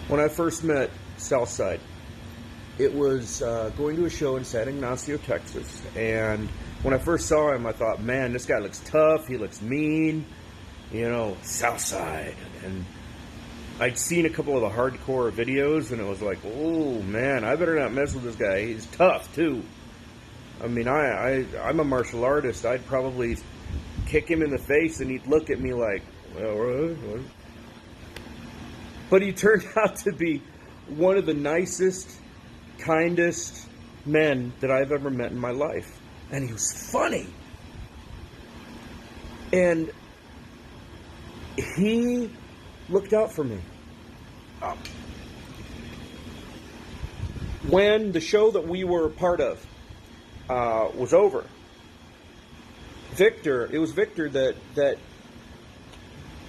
When I first met Southside, it was going to a show in San Ignacio, Texas, and when I first saw him, I thought, man, this guy looks tough, he looks mean, Southside. And I'd seen a couple of the hardcore videos, and it was like, oh, man, I better not mess with this guy. He's tough, too. I mean, I'm a martial artist. I'd probably kick him in the face, and he'd look at me like, well, what? But he turned out to be one of the nicest, kindest men that I've ever met in my life. And he was funny. And he looked out for me. When the show that we were a part of was over, it was Victor that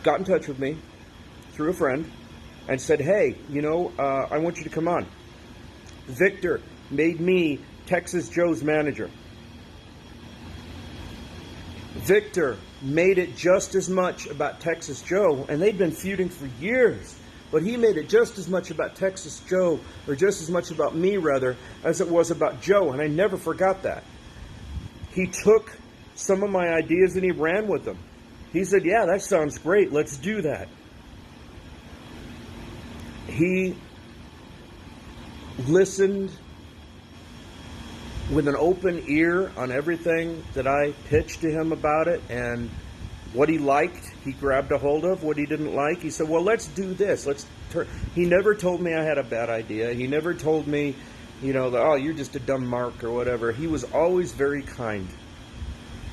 got in touch with me through a friend and said, hey, I want you to come on. Victor made me Texas Joe's manager. Victor made it just as much about Texas Joe, and they'd been feuding for years, but he made it just as much about Texas Joe, or just as much about me, rather, as it was about Joe, and I never forgot that. He took some of my ideas and he ran with them. He said, yeah, that sounds great, let's do that. He listened with an open ear on everything that I pitched to him about it, and what he liked, he grabbed a hold of. What he didn't like, he said, well, let's do this. He never told me I had a bad idea. He never told me, oh, you're just a dumb mark or whatever. He was always very kind.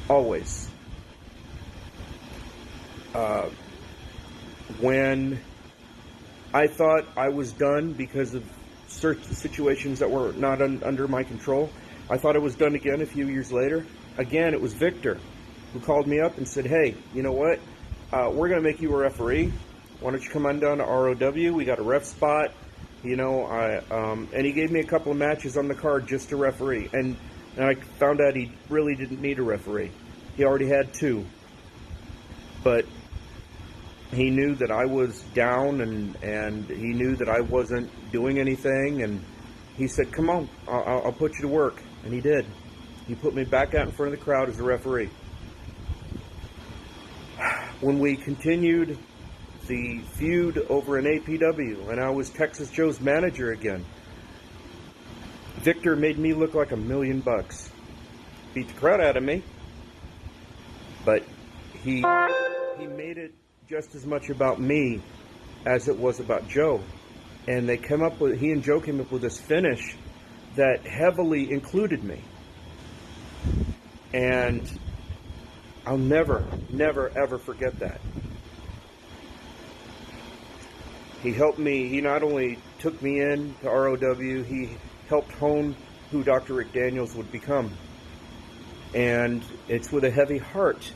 Always. When I thought I was done because of certain situations that were not under my control, I thought I was done again a few years later. Again, it was Victor who called me up and said, hey, you know what? We're going to make you a referee. Why don't you come on down to ROW? We got a ref spot. And he gave me a couple of matches on the card just to referee. And I found out he really didn't need a referee. He already had two. But he knew that I was down, and he knew that I wasn't doing anything, and he said, come on, I'll put you to work. And he did. He put me back out in front of the crowd as a referee. When we continued the feud over an APW, and I was Texas Joe's manager again, Victor made me look like $1 million. Beat the crowd out of me, but he made it just as much about me as it was about Joe. And he and Joe came up with this finish that heavily included me. And I'll never, ever forget that. He helped me. He not only took me in to ROW, he helped hone who Dr. Rick Daniels would become. And it's with a heavy heart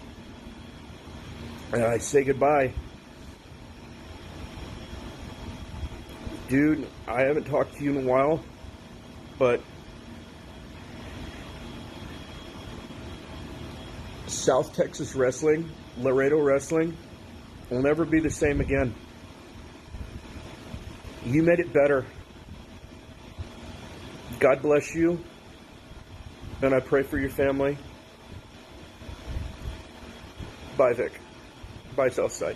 I say goodbye. Dude, I haven't talked to you in a while, but South Texas wrestling, Laredo wrestling, will never be the same again. You made it better. God bless you, and I pray for your family. Bye, Vic. Bye, Southside.